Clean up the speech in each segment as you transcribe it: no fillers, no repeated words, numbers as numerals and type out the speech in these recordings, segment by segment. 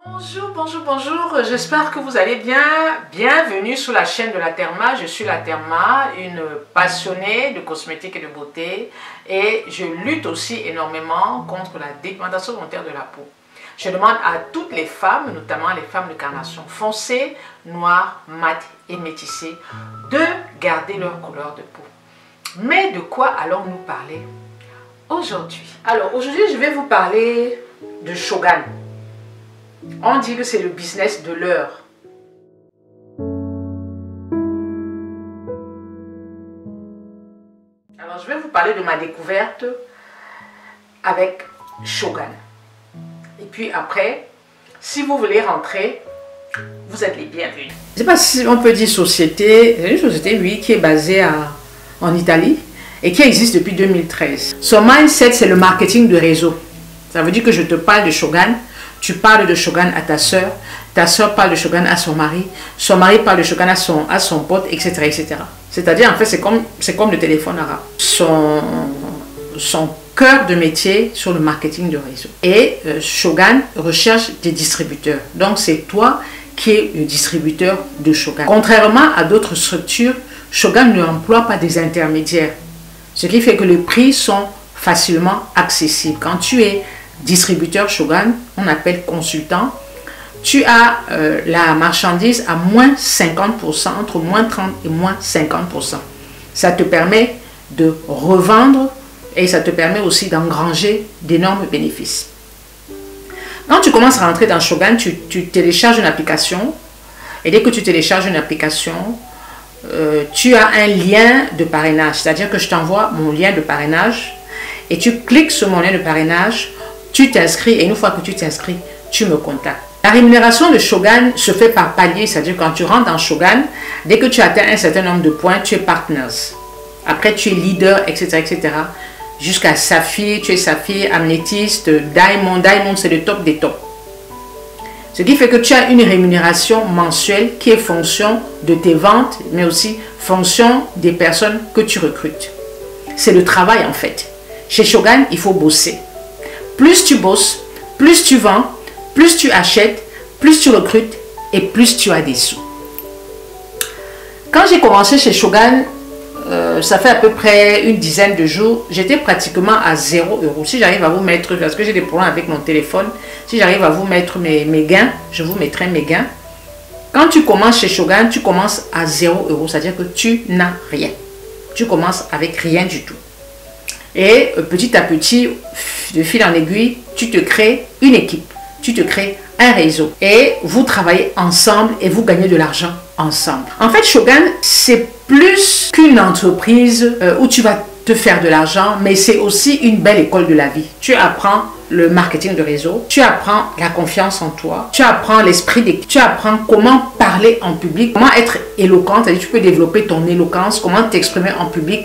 Bonjour, j'espère que vous allez bien. Bienvenue sur la chaîne de la Therma. Je suis la Therma, une passionnée de cosmétiques et de beauté, et je lutte aussi énormément contre la dépigmentation volontaire de la peau. Je demande à toutes les femmes, notamment les femmes de carnation foncée, noire, mate et métissée, de garder leur couleur de peau. Mais de quoi allons-nous parler aujourd'hui? Alors aujourd'hui, je vais vous parler de Shogan. On dit que c'est le business de l'heure. Alors, je vais vous parler de ma découverte avec Shogan. Et puis après, si vous voulez rentrer, vous êtes les bienvenus. Je ne sais pas si on peut dire société. C'est une société, oui, qui est basée en Italie et qui existe depuis 2013. Son mindset, c'est le marketing de réseau. Ça veut dire que je te parle de Shogan. Tu parles de Shogan à ta soeur parle de Shogan à son mari parle de Shogan à son pote, etc. etc. C'est-à-dire, en fait, c'est comme le téléphone arabe. Son cœur de métier sur le marketing de réseau. Et Shogan recherche des distributeurs. Donc, c'est toi qui es le distributeur de Shogan. Contrairement à d'autres structures, Shogan ne emploie pas des intermédiaires. Ce qui fait que les prix sont facilement accessibles. Quand tu es distributeur Shogan, on appelle consultant, tu as la marchandise à moins 50%, entre moins 30 et moins 50%. Ça te permet de revendre et ça te permet aussi d'engranger d'énormes bénéfices. Quand tu commences à rentrer dans Shogan, tu télécharges une application, et dès que tu télécharges une application, tu as un lien de parrainage, c'est-à-dire que je t'envoie mon lien de parrainage et tu cliques sur mon lien de parrainage. Tu t'inscris et une fois que tu t'inscris, tu me contactes. La rémunération de Shogan se fait par palier, c'est-à-dire quand tu rentres dans Shogan, dès que tu atteins un certain nombre de points, tu es partners. Après, tu es leader, etc. etc. Jusqu'à Saphir, tu es Saphir, Améthyste, Diamond. Diamond, c'est le top des tops. Ce qui fait que tu as une rémunération mensuelle qui est fonction de tes ventes, mais aussi fonction des personnes que tu recrutes. C'est le travail en fait. Chez Shogan, il faut bosser. Plus tu bosses, plus tu vends, plus tu achètes, plus tu recrutes et plus tu as des sous. Quand j'ai commencé chez Shogan, ça fait à peu près une dizaine de jours, j'étais pratiquement à 0 €. Si j'arrive à vous mettre, parce que j'ai des problèmes avec mon téléphone, si j'arrive à vous mettre mes gains, je vous mettrai mes gains. Quand tu commences chez Shogan, tu commences à 0 €, c'est-à-dire que tu n'as rien. Tu commences avec rien du tout. Et petit à petit, de fil en aiguille, tu te crées une équipe, tu te crées un réseau. Et vous travaillez ensemble et vous gagnez de l'argent ensemble. En fait, Shogan, c'est plus qu'une entreprise où tu vas te faire de l'argent, mais c'est aussi une belle école de la vie. Tu apprends le marketing de réseau, tu apprends la confiance en toi, tu apprends l'esprit d'équipe, tu apprends comment parler en public, comment être éloquent, c'est-à-dire tu peux développer ton éloquence, comment t'exprimer en public.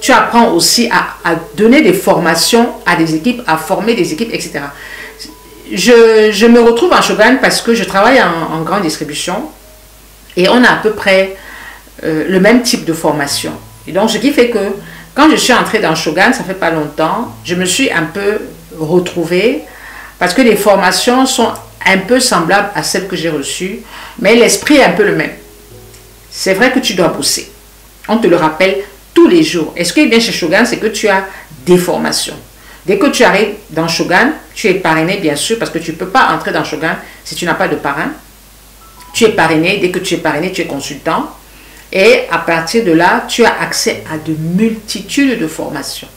Tu apprends aussi à donner des formations à des équipes, à former des équipes, etc. Je me retrouve en Shogan parce que je travaille en grande distribution et on a à peu près le même type de formation. Et donc, ce qui fait que quand je suis entrée dans Shogan, ça fait pas longtemps, je me suis un peu retrouvée parce que les formations sont un peu semblables à celles que j'ai reçues, mais l'esprit est un peu le même. C'est vrai que tu dois bosser. On te le rappelle tous les jours. Et ce qui est bien chez Shogan, c'est que tu as des formations. Dès que tu arrives dans Shogan, tu es parrainé, bien sûr, parce que tu ne peux pas entrer dans Shogan si tu n'as pas de parrain. Tu es parrainé. Dès que tu es parrainé, tu es consultant. Et à partir de là, tu as accès à de multitudes de formations.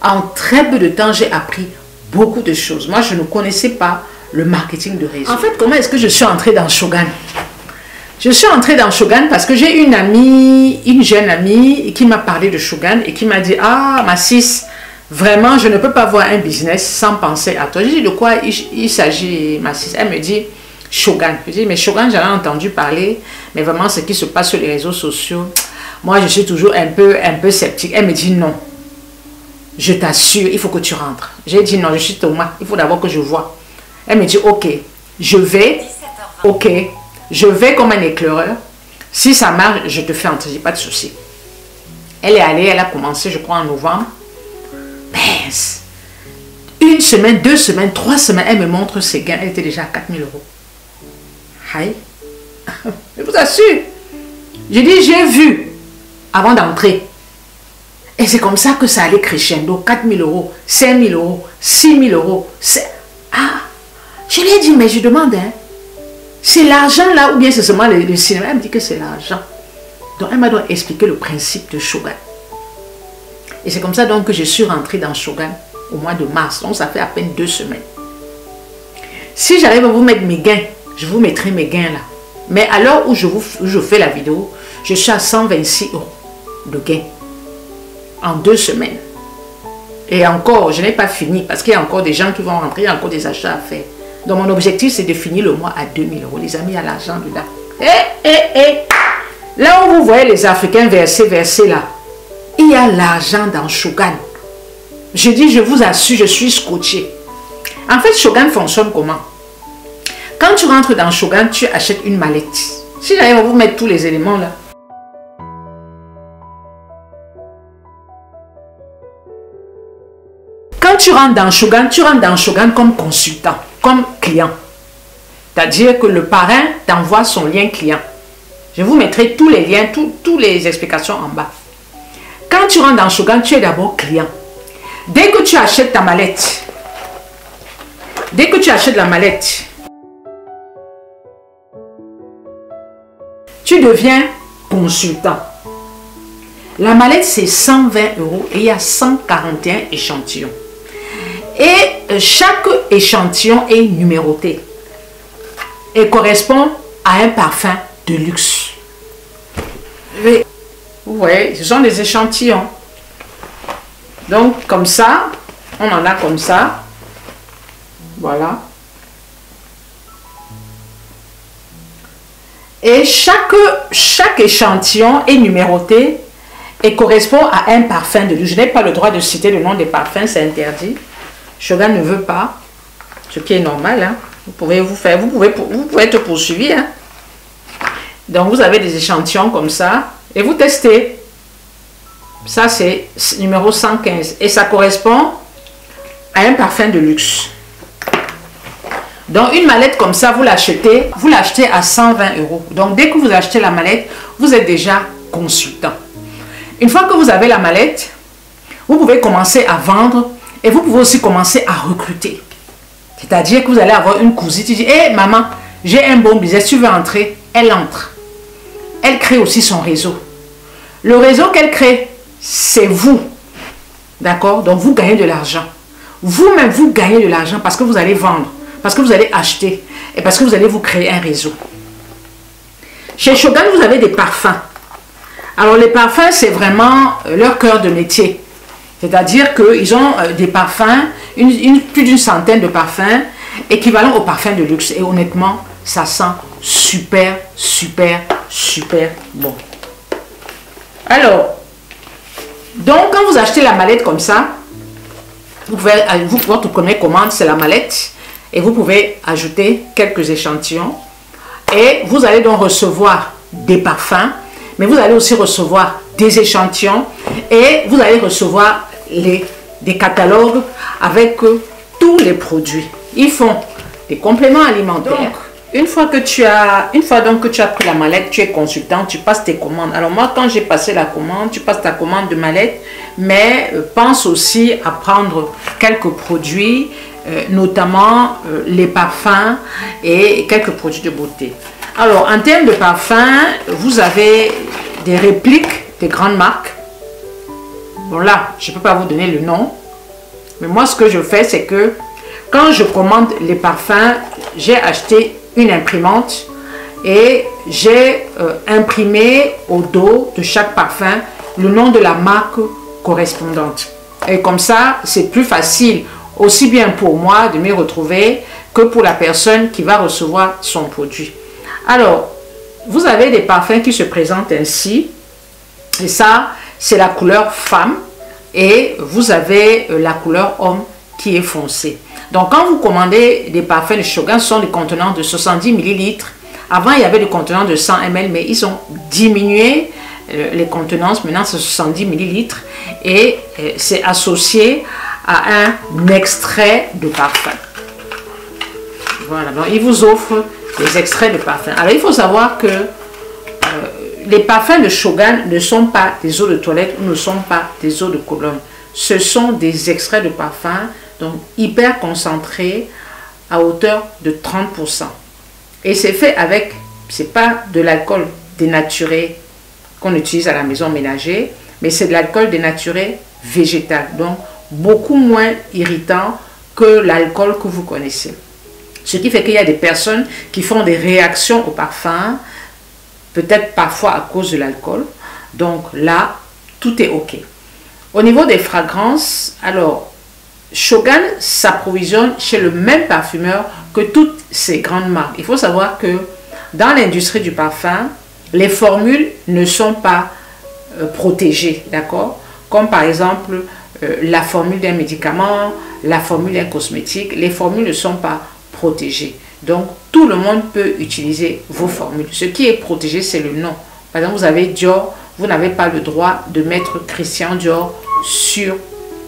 En très peu de temps, j'ai appris beaucoup de choses. Moi, je ne connaissais pas le marketing de réseau. En fait, comment est-ce que je suis entrée dans Shogan? Je suis entrée dans Shogan parce que j'ai une amie, une jeune amie, qui m'a parlé de Shogan et qui m'a dit « Ah, ma sis, vraiment, je ne peux pas voir un business sans penser à toi. » J'ai dit « De quoi il s'agit, ma sis ?» Elle me dit « Shogan. » Je dis « Mais Shogan, j'en ai entendu parler, mais vraiment, ce qui se passe sur les réseaux sociaux, moi, je suis toujours un peu sceptique. » Elle me dit « Non, je t'assure, il faut que tu rentres. » J'ai dit « Non, je suis Thomas, il faut d'abord que je vois. » Elle me dit « Ok, je vais, ok. » Je vais comme un éclaireur. Si ça marche, je te fais entrer, pas de souci. Elle est allée, elle a commencé, je crois, en novembre. Mince. Une semaine, 2 semaines, 3 semaines, elle me montre ses gains. Elle était déjà à 4000 euros. Aïe. Je vous assure. Je dis, j'ai vu avant d'entrer. Et c'est comme ça que ça allait crescendo. 4000 euros, 5000 euros, 6000 euros. Ah, je lui ai dit, mais je demande, hein, c'est l'argent là ou bien c'est seulement le cinéma? Elle me dit que c'est l'argent. Donc elle m'a donc expliqué le principe de Shogun. Et c'est comme ça donc que je suis rentrée dans Shogun au mois de mars. Donc ça fait à peine 2 semaines. Si j'arrive à vous mettre mes gains, je vous mettrai mes gains là. Mais à l'heure où je fais la vidéo, je suis à 126 euros de gains en 2 semaines. Et encore, je n'ai pas fini parce qu'il y a encore des gens qui vont rentrer, il y a encore des achats à faire. Donc mon objectif c'est de finir le mois à 2000 euros. Les amis, il y a l'argent dedans. Là où vous voyez les Africains verser là, il y a l'argent dans Shogun. Je dis, je vous assure, je suis scotché. En fait, Shogun fonctionne comment? Quand tu rentres dans Shogun, tu achètes une mallette. Si j'arrive à vous mettre tous les éléments là. Quand tu rentres dans Shogun comme consultant, comme client. C'est-à-dire que le parrain t'envoie son lien client. Je vous mettrai tous les liens, toutes les explications en bas. Quand tu rentres dans Shogun, tu es d'abord client. Dès que tu achètes ta mallette, la mallette, tu deviens consultant. La mallette, c'est 120 euros et il y a 141 échantillons. Et chaque échantillon est numéroté et correspond à un parfum de luxe. Vous voyez, ce sont des échantillons. Donc, comme ça, on en a comme ça. Voilà. Et chaque échantillon est numéroté et correspond à un parfum de luxe. Je n'ai pas le droit de citer le nom des parfums, c'est interdit. Shogun ne veut pas, ce qui est normal. Hein. Vous pouvez être poursuivi. Hein. Donc, vous avez des échantillons comme ça et vous testez. Ça, c'est numéro 115 et ça correspond à un parfum de luxe. Donc, une mallette comme ça, vous l'achetez à 120 euros. Donc, dès que vous achetez la mallette, vous êtes déjà consultant. Une fois que vous avez la mallette, vous pouvez commencer à vendre et vous pouvez aussi commencer à recruter. C'est-à-dire que vous allez avoir une cousine qui dit, hé maman, j'ai un bon business, tu veux entrer? Elle entre. Elle crée aussi son réseau. Le réseau qu'elle crée, c'est vous. D'accord? Donc, vous gagnez de l'argent. Vous-même, vous gagnez de l'argent parce que vous allez vendre, parce que vous allez acheter et parce que vous allez vous créer un réseau. Chez Shogun, vous avez des parfums. Alors, les parfums, c'est vraiment leur cœur de métier. C'est-à-dire qu'ils ont des parfums, plus d'une centaine de parfums équivalents aux parfums de luxe. Et honnêtement, ça sent super, super, super bon. Alors, donc quand vous achetez la mallette comme ça, votre première commande, c'est la mallette. Et vous pouvez ajouter quelques échantillons. Et vous allez donc recevoir des parfums. Mais vous allez aussi recevoir des échantillons. Et vous allez recevoir des catalogues avec tous les produits. Ils font des compléments alimentaires. Donc, une fois que tu as pris la mallette, tu es consultant, tu passes tes commandes. Alors moi, quand j'ai passé la commande, tu passes ta commande de mallette, mais pense aussi à prendre quelques produits, notamment les parfums et quelques produits de beauté. Alors, en termes de parfums, vous avez des répliques des grandes marques. Bon là, je ne peux pas vous donner le nom, mais moi ce que je fais, c'est que quand je commande les parfums, j'ai acheté une imprimante et j'ai imprimé au dos de chaque parfum le nom de la marque correspondante. Et comme ça, c'est plus facile, aussi bien pour moi de me retrouver que pour la personne qui va recevoir son produit. Alors, vous avez des parfums qui se présentent ainsi, et ça, c'est la couleur femme, et vous avez la couleur homme qui est foncée. Donc, quand vous commandez des parfums de Shogun, ce sont des contenants de 70 ml. Avant, il y avait des contenants de 100 ml, mais ils ont diminué les contenances. Maintenant, c'est 70 ml. Et c'est associé à un extrait de parfum. Voilà, donc il vous offre des extraits de parfum. Alors, il faut savoir que les parfums de Shogun ne sont pas des eaux de toilette ou ne sont pas des eaux de cologne. Ce sont des extraits de parfum, donc hyper concentrés à hauteur de 30%. Et c'est fait avec, c'est pas de l'alcool dénaturé qu'on utilise à la maison ménager, mais c'est de l'alcool dénaturé végétal, donc beaucoup moins irritant que l'alcool que vous connaissez. Ce qui fait qu'il y a des personnes qui font des réactions au parfum, peut-être parfois à cause de l'alcool. Donc là, tout est OK. Au niveau des fragrances, alors, Shogun s'approvisionne chez le même parfumeur que toutes ces grandes marques. Il faut savoir que dans l'industrie du parfum, les formules ne sont pas protégées, d'accord? Comme par exemple, la formule d'un médicament, la formule d'un cosmétique, les formules ne sont pas protégées. Donc, tout le monde peut utiliser vos formules. Ce qui est protégé, c'est le nom. Par exemple, vous avez Dior, vous n'avez pas le droit de mettre Christian Dior sur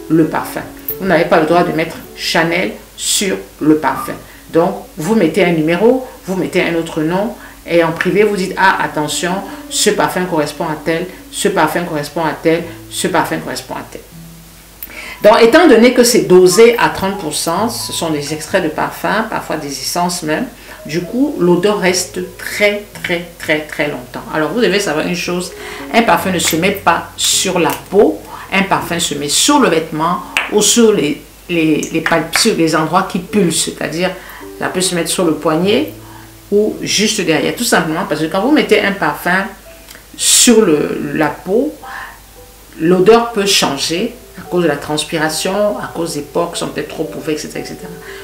le parfum. Vous n'avez pas le droit de mettre Chanel sur le parfum. Donc, vous mettez un numéro, vous mettez un autre nom, et en privé, vous dites, ah, attention, ce parfum correspond à tel, ce parfum correspond à tel, ce parfum correspond à tel. Donc, étant donné que c'est dosé à 30%, ce sont des extraits de parfum, parfois des essences même, du coup, l'odeur reste très longtemps. Alors, vous devez savoir une chose, un parfum ne se met pas sur la peau, un parfum se met sur le vêtement ou sur sur les endroits qui pulsent, c'est-à-dire, ça peut se mettre sur le poignet ou juste derrière, tout simplement parce que quand vous mettez un parfum sur la peau, l'odeur peut changer à cause de la transpiration, à cause des pores qui sont peut-être trop ouverts, etc., etc.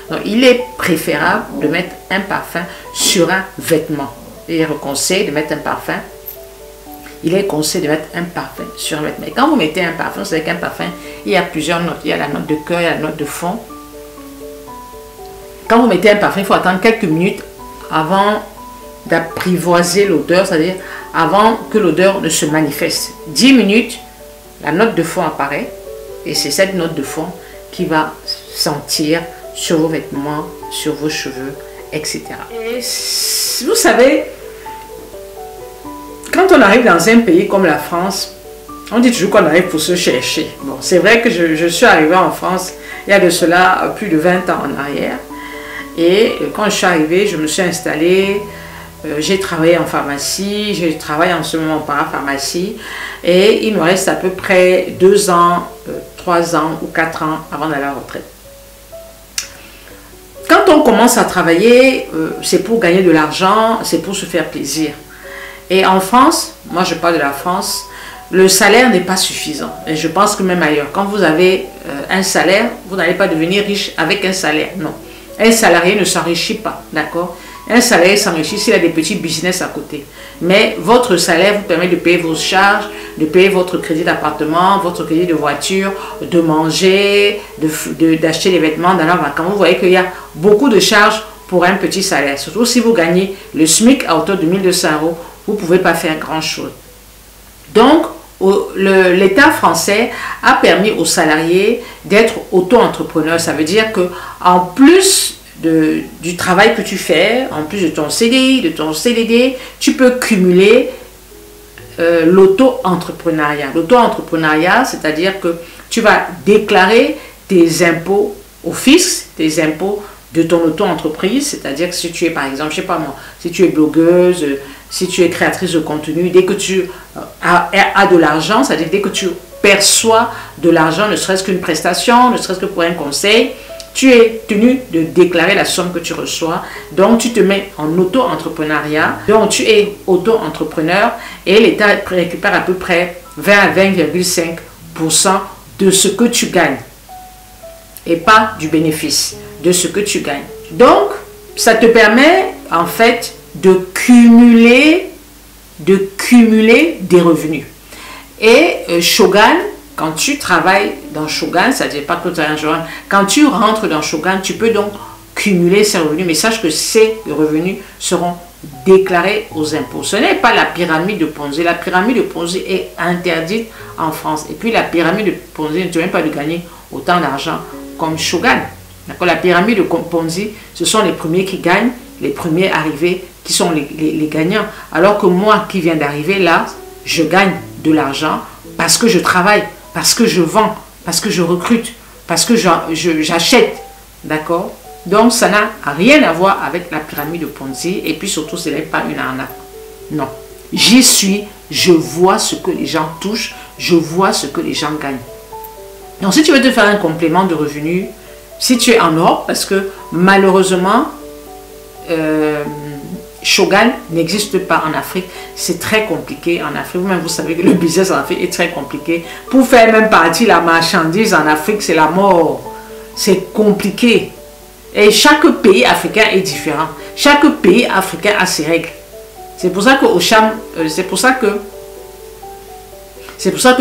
Donc, il est préférable de mettre un parfum sur un vêtement. Il est conseillé de mettre un parfum. Il est conseillé de mettre un parfum sur un vêtement. Et quand vous mettez un parfum, c'est qu'un parfum, il y a plusieurs notes. Il y a la note de cœur, il y a la note de fond. Quand vous mettez un parfum, il faut attendre quelques minutes avant d'apprivoiser l'odeur, c'est-à-dire avant que l'odeur ne se manifeste. 10 minutes, la note de fond apparaît. Et c'est cette note de fond qui va sentir sur vos vêtements, sur vos cheveux, etc. Et vous savez, quand on arrive dans un pays comme la France, on dit toujours qu'on arrive pour se chercher. Bon, c'est vrai que je suis arrivée en France il y a de cela plus de 20 ans en arrière. Et quand je suis arrivée, je me suis installée. J'ai travaillé en pharmacie, je travaille en ce moment en parapharmacie et il me reste à peu près 2 ans, 3 ans ou 4 ans avant d'aller à la retraite. Quand on commence à travailler, c'est pour gagner de l'argent, c'est pour se faire plaisir. Et en France, moi je parle de la France, le salaire n'est pas suffisant. Et je pense que même ailleurs, quand vous avez un salaire, vous n'allez pas devenir riche avec un salaire, non. Un salarié ne s'enrichit pas, d'accord? Un salarié s'enrichit s'il a des petits business à côté. Mais votre salaire vous permet de payer vos charges, de payer votre crédit d'appartement, votre crédit de voiture, de manger, d'acheter des vêtements, d'aller en vacances. Vous voyez qu'il y a beaucoup de charges pour un petit salaire. Surtout si vous gagnez le SMIC à hauteur de 1 200 €, vous ne pouvez pas faire grand-chose. Donc, l'État français a permis aux salariés d'être auto-entrepreneurs. Ça veut dire que en plus du travail que tu fais, en plus de ton CDI, de ton CDD, tu peux cumuler l'auto-entrepreneuriat. L'auto-entrepreneuriat, c'est-à-dire que tu vas déclarer tes impôts au fisc, tes impôts de ton auto-entreprise, c'est-à-dire que si tu es, par exemple, je sais pas moi, si tu es blogueuse, si tu es créatrice de contenu, dès que tu as de l'argent, c'est-à-dire dès que tu perçois de l'argent, ne serait-ce qu'une prestation, ne serait-ce que pour un conseil, tu es tenu de déclarer la somme que tu reçois. Donc, tu te mets en auto-entrepreneuriat. Donc, tu es auto-entrepreneur et l'État récupère à peu près 20 à 20,5% de ce que tu gagnes. Et pas du bénéfice, de ce que tu gagnes. Donc, ça te permet, en fait, de cumuler des revenus. Et Shogun, quand tu travailles dans Shogun, c'est-à-dire pas que tu as un Shogun, quand tu rentres dans Shogun, tu peux donc cumuler ces revenus, mais sache que ces revenus seront déclarés aux impôts. Ce n'est pas la pyramide de Ponzi. La pyramide de Ponzi est interdite en France. Et puis la pyramide de Ponzi ne te permet pas de gagner autant d'argent comme Shogun. D'accord? La pyramide de Ponzi, ce sont les premiers qui gagnent, les premiers arrivés qui sont les gagnants. Alors que moi qui viens d'arriver là, je gagne de l'argent parce que je travaille, parce que je vends, parce que je recrute, parce que j'achète. D'accord? Donc ça n'a rien à voir avec la pyramide de Ponzi. Et puis surtout, ce n'est pas une arnaque. Non. J'y suis, je vois ce que les gens touchent, je vois ce que les gens gagnent. Donc si tu veux te faire un complément de revenus, si tu es en Europe, parce que malheureusement, Shogun n'existe pas en Afrique, c'est très compliqué en Afrique. Vous-même, vous savez que le business en Afrique est très compliqué. Pour faire même partie la marchandise en Afrique, c'est la mort. C'est compliqué. Et chaque pays africain est différent. Chaque pays africain a ses règles. C'est pour ça que Auchan, c'est pour ça que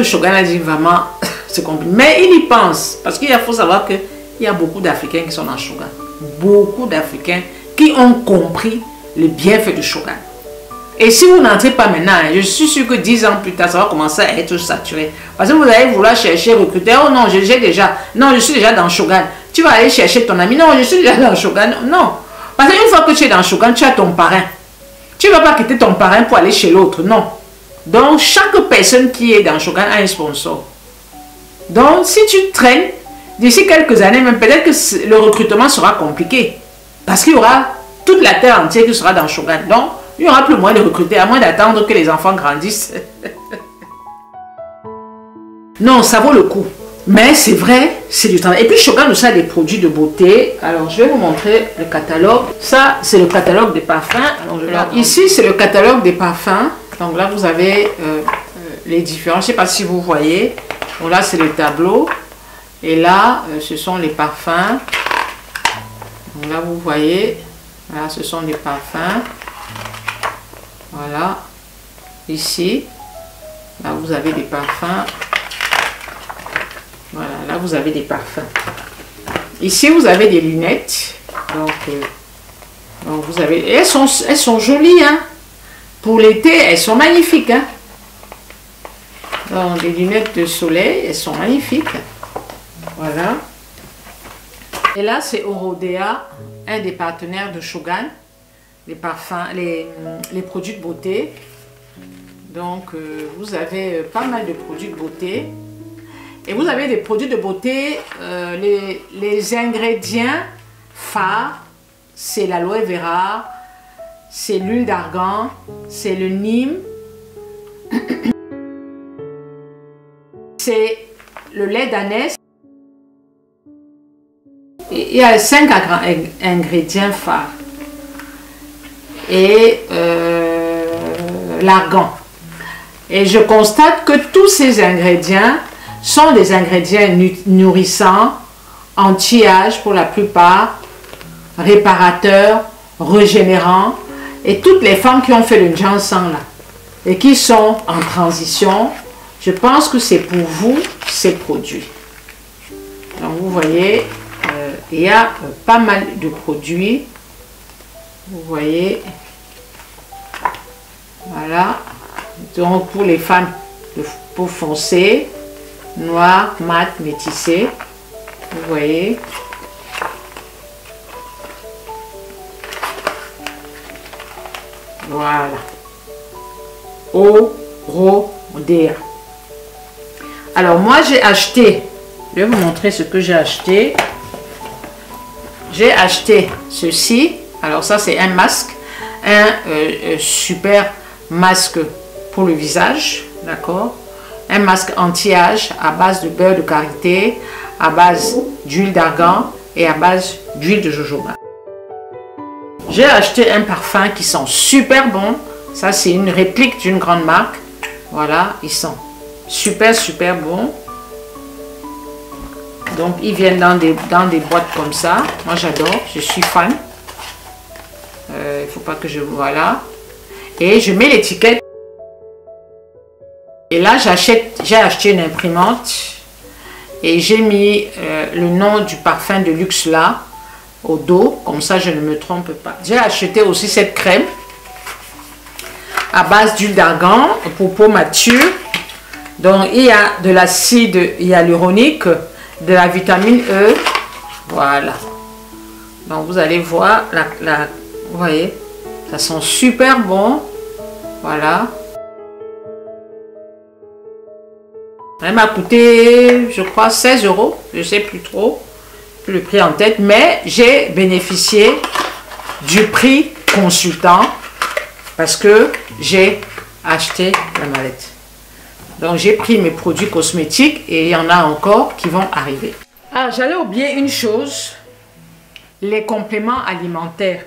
Shogun a dit vraiment, c'est compliqué. Mais il y pense, parce qu'il faut savoir qu'il y a beaucoup d'Africains qui sont dans Shogun. Beaucoup d'Africains qui ont compris le bienfait de Shogun. Et si vous n'entrez pas maintenant, je suis sûr que 10 ans plus tard, ça va commencer à être saturé. Parce que vous allez vouloir chercher, recruter. Oh non, j'ai déjà. Non, je suis déjà dans Shogun. Tu vas aller chercher ton ami. Non, je suis déjà dans Shogun. Non. Parce qu'une fois que tu es dans Shogun, tu as ton parrain. Tu ne vas pas quitter ton parrain pour aller chez l'autre. Non. Donc, chaque personne qui est dans Shogun a un sponsor. Donc, si tu traînes, d'ici quelques années, même peut-être que le recrutement sera compliqué. Parce qu'il y aura toute la terre entière qui sera dans Shogun. Donc, il n'y aura plus moyen de recruter, à moins d'attendre que les enfants grandissent. Non, ça vaut le coup. Mais c'est vrai, c'est du travail. Et puis Shogun aussi a des produits de beauté. Alors, je vais vous montrer le catalogue. Ça, c'est le catalogue des parfums. Alors, ici, c'est le catalogue des parfums. Donc là, vous avez les différents. Je ne sais pas si vous voyez. Donc là, c'est le tableau. Et là, ce sont les parfums. Donc là, vous voyez. Là, ce sont les parfums. Voilà, ici, là vous avez des parfums. Voilà, là vous avez des parfums. Ici vous avez des lunettes. Donc vous avez, et elles sont jolies, hein. Pour l'été, elles sont magnifiques, hein. Donc des lunettes de soleil, elles sont magnifiques. Voilà. Et là c'est Orodea, un des partenaires de Shogun. Les parfums, les produits de beauté. Donc, vous avez pas mal de produits de beauté. Et vous avez des produits de beauté, les ingrédients phares, c'est l'aloe vera, c'est l'huile d'argan, c'est le nîmes, c'est le lait d'ânesse. Il y a 5 ingrédients phares. Et l'argan. Et je constate que tous ces ingrédients sont des ingrédients nourrissants, anti-âge pour la plupart, réparateurs, régénérants. Et toutes les femmes qui ont fait le ginseng là et qui sont en transition, je pense que c'est pour vous ces produits. Donc vous voyez, il y a pas mal de produits. Vous voyez, voilà. Donc pour les femmes de peau foncée, noire, mat, métissée, vous voyez. Voilà. Orodea. Alors moi j'ai acheté, je vais vous montrer ce que j'ai acheté. J'ai acheté ceci. Alors ça c'est un masque, un super masque pour le visage, d'accord? Un masque anti-âge à base de beurre de karité, à base d'huile d'argan et à base d'huile de jojoba. J'ai acheté un parfum qui sent super bon. Ça c'est une réplique d'une grande marque. Voilà, ils sont super bons. Donc ils viennent dans des boîtes comme ça. Moi j'adore, je suis fan. Il ne faut pas que je... Voilà. Et je mets l'étiquette. Et là, j'ai acheté une imprimante. Et j'ai mis le nom du parfum de luxe là, au dos. Comme ça, je ne me trompe pas. J'ai acheté aussi cette crème à base d'huile d'argan pour peau mature. Donc, il y a de l'acide hyaluronique. de la vitamine E. Voilà. Donc vous allez voir, vous voyez, ça sent super bon. Voilà. Elle m'a coûté, je crois, 16 €. Je ne sais plus trop, plus le prix en tête. Mais j'ai bénéficié du prix consultant parce que j'ai acheté la mallette. Donc j'ai pris mes produits cosmétiques et il y en a encore qui vont arriver. Ah, j'allais oublier une chose. Les compléments alimentaires.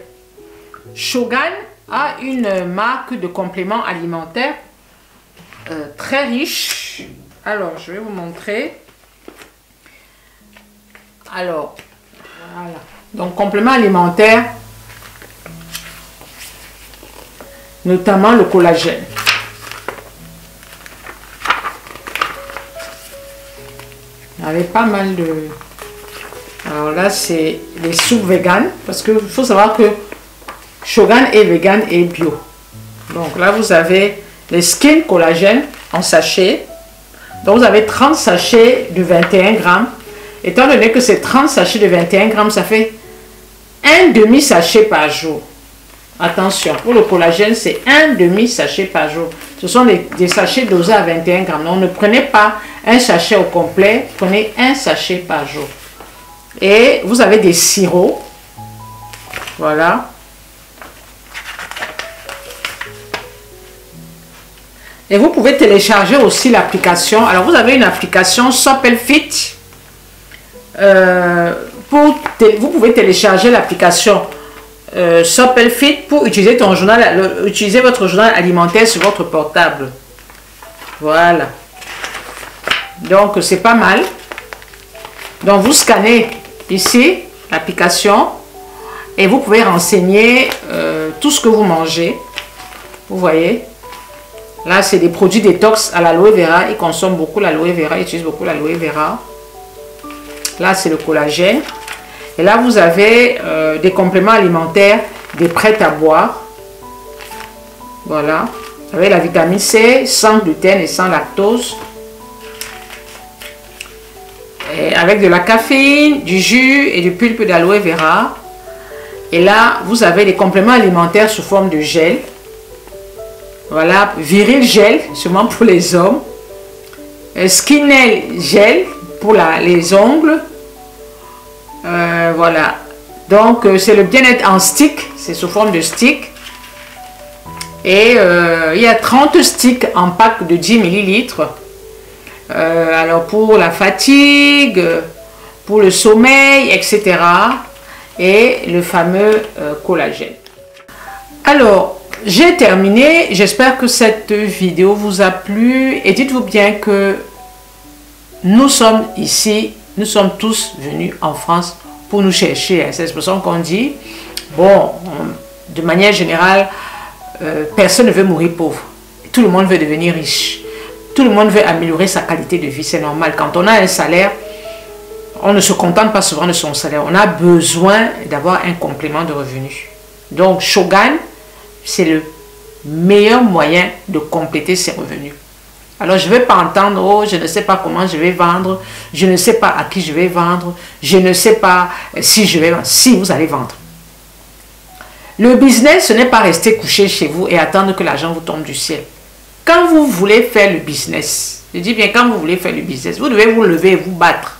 Shogun a une marque de compléments alimentaires très riche. Alors, je vais vous montrer. Alors, voilà. Donc, compléments alimentaires, notamment le collagène. Il y avait pas mal de... Alors là, c'est les soupes véganes, parce qu'il faut savoir que Shogun est vegan et bio. Donc là, vous avez les skin collagène en sachet. Donc vous avez 30 sachets de 21 grammes. Étant donné que c'est 30 sachets de 21 grammes, ça fait un demi-sachet par jour. Attention, pour le collagène, c'est un demi-sachet par jour. Ce sont des sachets dosés à 21 grammes. Donc ne prenez pas un sachet au complet, prenez un sachet par jour. Et vous avez des sirops. Voilà. Et vous pouvez télécharger aussi l'application. Alors, vous avez une application Supple Fit. Vous pouvez télécharger l'application Supple Fit pour utiliser votre journal alimentaire sur votre portable. Voilà. Donc, c'est pas mal. Donc, vous scannez ici l'application et vous pouvez renseigner tout ce que vous mangez. Vous voyez. Là, c'est des produits détox à l'aloe vera. Ils consomment beaucoup l'aloe vera. Ils utilisent beaucoup l'aloe vera. Là, c'est le collagène. Et là, vous avez des compléments alimentaires, des prêts à boire. Voilà. Vous avez la vitamine C, sans gluten et sans lactose. Et avec de la caféine, du jus et du pulpe d'aloe vera. Et là, vous avez des compléments alimentaires sous forme de gel. Voilà, Viril Gel, seulement pour les hommes. Skinel Gel pour les ongles. Voilà. Donc, c'est le bien-être en stick. C'est sous forme de stick. Et il y a 30 sticks en pack de 10 ml. Alors, pour la fatigue, pour le sommeil, etc. Et le fameux collagène. Alors, j'ai terminé. J'espère que cette vidéo vous a plu. Et dites-vous bien que nous sommes ici, nous sommes tous venus en France pour nous chercher. C'est l'expression qu'on dit. Bon, de manière générale, personne ne veut mourir pauvre. Tout le monde veut devenir riche. Tout le monde veut améliorer sa qualité de vie. C'est normal. Quand on a un salaire, on ne se contente pas souvent de son salaire. On a besoin d'avoir un complément de revenus. Donc, Shogun, c'est le meilleur moyen de compléter ses revenus. Alors, je ne vais pas entendre, oh, je ne sais pas comment je vais vendre, je ne sais pas à qui je vais vendre, je ne sais pas si je vais vendre. Si, vous allez vendre. Le business, ce n'est pas rester couché chez vous et attendre que l'argent vous tombe du ciel. Quand vous voulez faire le business, je dis bien quand vous voulez faire le business, vous devez vous lever et vous battre.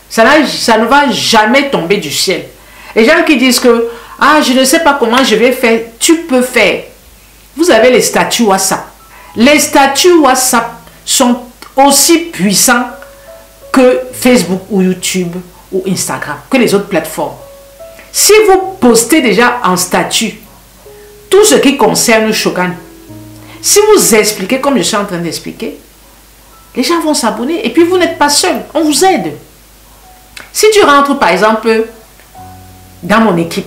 Ça ne va jamais tomber du ciel. Les gens qui disent que ah, je ne sais pas comment je vais faire. Tu peux faire. Vous avez les statuts WhatsApp. Les statuts WhatsApp sont aussi puissants que Facebook ou YouTube ou Instagram, que les autres plateformes. Si vous postez déjà en statut tout ce qui concerne Shogun, si vous expliquez comme je suis en train d'expliquer, les gens vont s'abonner et puis vous n'êtes pas seul. On vous aide. Si tu rentres par exemple dans mon équipe,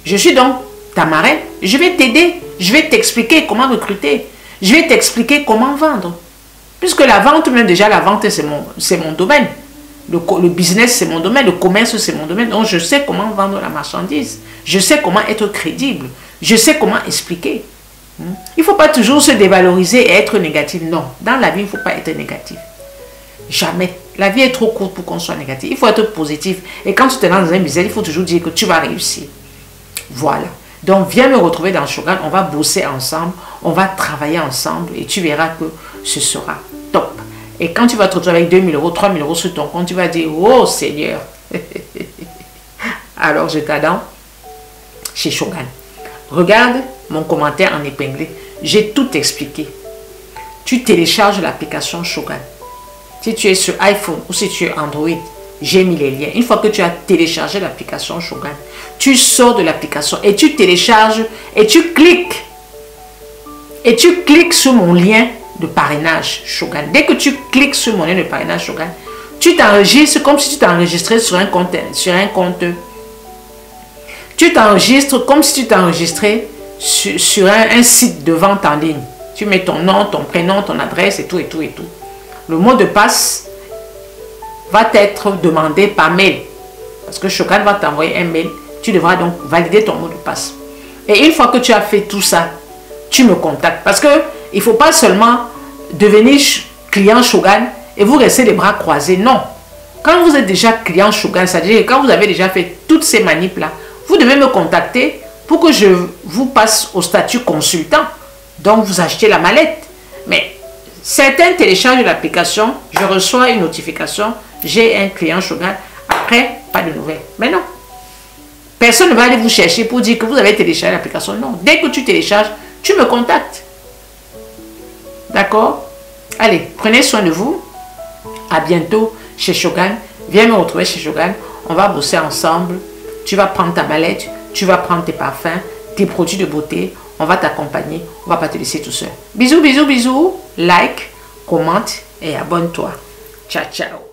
je suis donc ta marraine, je vais t'aider, je vais t'expliquer comment recruter, je vais t'expliquer comment vendre. Puisque la vente, même déjà la vente, c'est mon domaine. Le business, c'est mon domaine, le commerce, c'est mon domaine. Donc, je sais comment vendre la marchandise. Je sais comment être crédible. Je sais comment expliquer. Il ne faut pas toujours se dévaloriser et être négatif. Non, dans la vie, il ne faut pas être négatif. Jamais. La vie est trop courte pour qu'on soit négatif. Il faut être positif. Et quand tu te lances dans un business, il faut toujours dire que tu vas réussir. Voilà. Donc, viens me retrouver dans Shogun. On va bosser ensemble. On va travailler ensemble. Et tu verras que ce sera top. Et quand tu vas te retrouver avec 2000 euros, 3000 euros sur ton compte, tu vas dire, oh Seigneur. Alors, je t'attends chez Shogun. Regarde mon commentaire en épinglé. J'ai tout expliqué. Tu télécharges l'application Shogun. Si tu es sur iPhone ou si tu es Android, j'ai mis les liens. Une fois que tu as téléchargé l'application Shogun, tu sors de l'application et tu télécharges et tu cliques. Et tu cliques sur mon lien de parrainage Shogun. Dès que tu cliques sur mon lien de parrainage Shogun, tu t'enregistres comme si tu t'enregistrais sur un compte. Tu t'enregistres comme si tu t'enregistrais sur un site de vente en ligne. Tu mets ton nom, ton prénom, ton adresse et tout, et tout, et tout. Le mot de passe va être demandé par mail. Parce que Shogun va t'envoyer un mail. Tu devras donc valider ton mot de passe. Et une fois que tu as fait tout ça, tu me contactes. Parce que il ne faut pas seulement devenir client Shogun et vous restez les bras croisés. Non. Quand vous êtes déjà client Shogun, c'est-à-dire quand vous avez déjà fait toutes ces manips-là, vous devez me contacter pour que je vous passe au statut consultant. Donc, vous achetez la mallette. Mais certains téléchargent l'application, je reçois une notification, j'ai un client Shogun. Après, pas de nouvelles. Mais non. Personne ne va aller vous chercher pour dire que vous avez téléchargé l'application. Non. Dès que tu télécharges, tu me contactes. D'accord? Allez, prenez soin de vous. À bientôt chez Shogun. Viens me retrouver chez Shogun. On va bosser ensemble. Tu vas prendre ta mallette, tu vas prendre tes parfums, tes produits de beauté. On va t'accompagner. On ne va pas te laisser tout seul. Bisous, bisous, bisous. Like, commente et abonne-toi. Ciao, ciao.